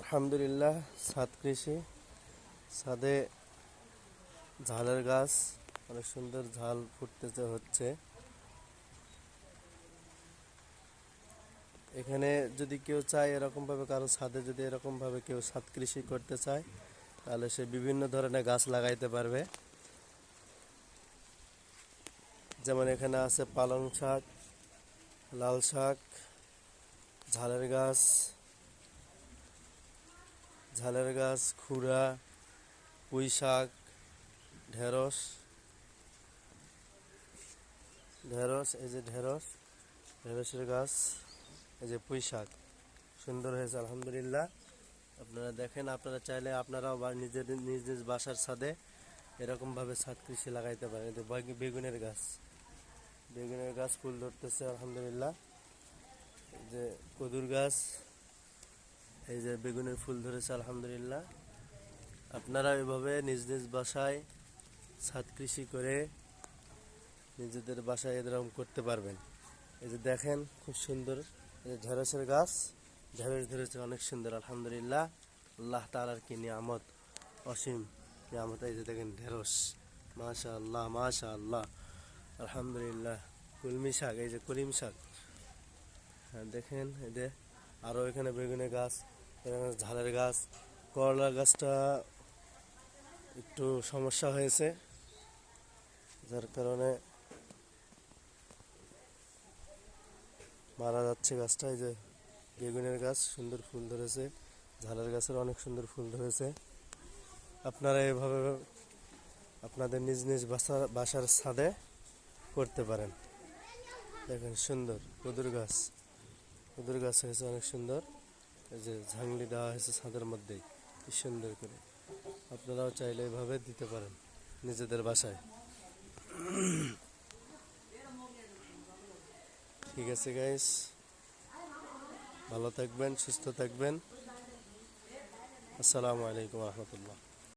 আলহামদুলিল্লাহ, ছাদ কৃষি। ছাদে ঝালের গাছ, অনেক সুন্দর ঝাল ফুটতেছে হচ্ছে। এখানে যদি কেউ চায় এরকমভাবে, কারো ছাদে যদি এরকমভাবে কেউ ছাদ কৃষি করতে চায়, তাহলে সে বিভিন্ন ধরনের গাছ লাগাইতে পারবে। যেমন এখানে আছে পালং শাক, লাল শাক, ঝালের গাছ, খুড়া, পুঁই শাক, ঢেঁড়স। এই যে ঢেঁড়সের গাছ, এই যে পুঁই শাক সুন্দর হয়েছে আলহামদুলিল্লাহ। আপনারা দেখেন, আপনারা চাইলে আপনারাও নিজ নিজ বাসার ছাদে এরকমভাবে ছাদ কৃষি লাগাইতে পারেন। এই যে বেগুনের গাছ ফুল ধরতেছে আলহামদুলিল্লাহ। এই যে কদুর গাছ, এই যে বেগুনের ফুল ধরেছে আলহামদুলিল্লাহ। আপনারা এভাবে নিজ নিজ বাসায় ছাদ কৃষি করে নিজেদের বাসায় এরকম করতে পারবেন। এই যে দেখেন, খুব সুন্দর। এই যে ঢেঁড়সের গাছ, ঢেঁড়স ধরেছে অনেক সুন্দর আলহামদুলিল্লাহ। আল্লাহ তাআলার কি নিয়ামত, অসীম নিয়ামত। এই যে দেখেন ঢেঁড়স, মাশাআল্লাহ মাশাআল্লাহ আলহামদুলিল্লাহ। কলমি শাক, এই যে কলিম শাক, হ্যাঁ দেখেন। এই যে আরও এখানে বেগুনের গাছ, এখানে ঝালের গাছ। করলা গাছটা একটু সমস্যা হয়েছে, যার কারণে মারা যাচ্ছে গাছটা। এই যে বেগুনের গাছ সুন্দর ফুল ধরেছে, ঝালের গাছের অনেক সুন্দর ফুল ধরেছে। আপনারা এভাবে আপনাদের নিজ নিজ বাসার ছাদে করতে পারেন। দেখেন সুন্দর কদুর গাছ হয়েছে অনেক সুন্দর। এই যে ঝাংলি দেওয়া হয়েছে ছাদের মধ্যেই, কি সুন্দর করে। আপনারাও চাইলে এভাবে দিতে পারেন নিজেদের বাসায়। ঠিক আছে গাইস, ভালো থাকবেন, সুস্থ থাকবেন। আসসালামু আলাইকুম রহমতুল্লাহ।